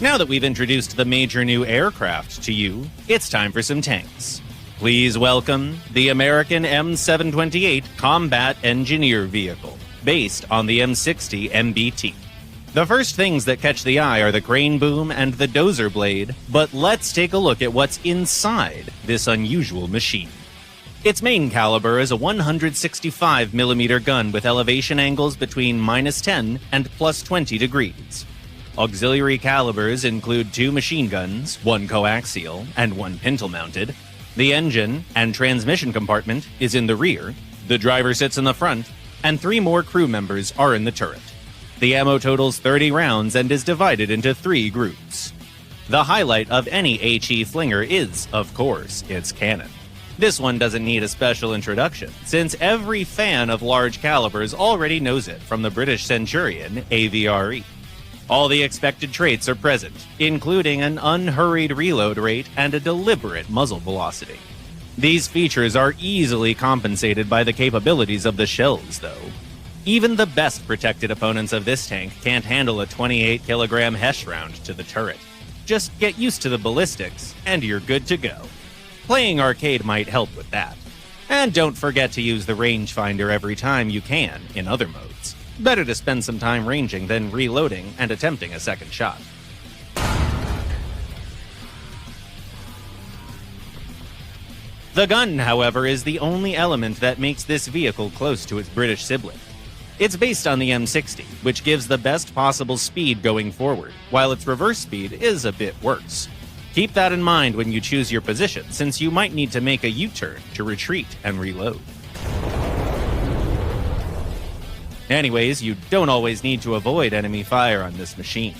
Now that we've introduced the major new aircraft to you, it's time for some tanks. Please welcome the American M728 Combat Engineer Vehicle, based on the M60 MBT. The first things that catch the eye are the crane boom and the dozer blade, but let's take a look at what's inside this unusual machine. Its main caliber is a 165mm gun with elevation angles between -10 and +20 degrees. Auxiliary calibers include 2 machine guns, 1 coaxial and 1 pintle-mounted. The engine and transmission compartment is in the rear, the driver sits in the front, and 3 more crew members are in the turret. The ammo totals 30 rounds and is divided into 3 groups. The highlight of any HE Flinger is, of course, its cannon. This one doesn't need a special introduction, since every fan of large calibers already knows it from the British Centurion AVRE. All the expected traits are present, including an unhurried reload rate and a deliberate muzzle velocity. These features are easily compensated by the capabilities of the shells, though. Even the best protected opponents of this tank can't handle a 28-kilogram Hesh round to the turret. Just get used to the ballistics, and you're good to go. Playing arcade might help with that. And don't forget to use the rangefinder every time you can in other modes. Better to spend some time ranging than reloading and attempting a second shot. The gun, however, is the only element that makes this vehicle close to its British sibling. It's based on the M60, which gives the best possible speed going forward, while its reverse speed is a bit worse. Keep that in mind when you choose your position, since you might need to make a U-turn to retreat and reload. Anyways, you don't always need to avoid enemy fire on this machine.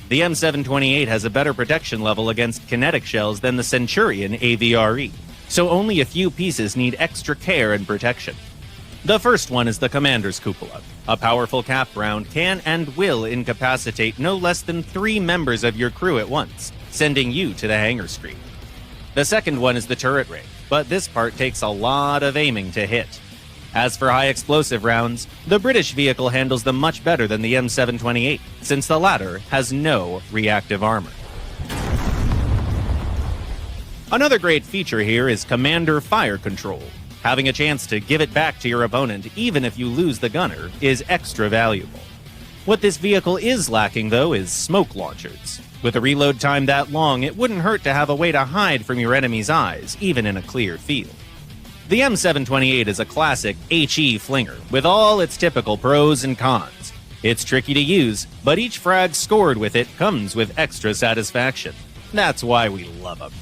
The M728 has a better protection level against kinetic shells than the Centurion AVRE, so only a few pieces need extra care and protection. The first one is the Commander's Cupola. A powerful cap round can and will incapacitate no less than 3 members of your crew at once, sending you to the hangar screen. The second one is the turret ring, but this part takes a lot of aiming to hit. As for high explosive rounds, the British vehicle handles them much better than the M728, since the latter has no reactive armor. Another great feature here is Commander Fire Control. Having a chance to give it back to your opponent, even if you lose the gunner, is extra valuable. What this vehicle is lacking, though, is smoke launchers. With a reload time that long, it wouldn't hurt to have a way to hide from your enemy's eyes, even in a clear field. The M728 is a classic HE Flinger, with all its typical pros and cons. It's tricky to use, but each frag scored with it comes with extra satisfaction. That's why we love them.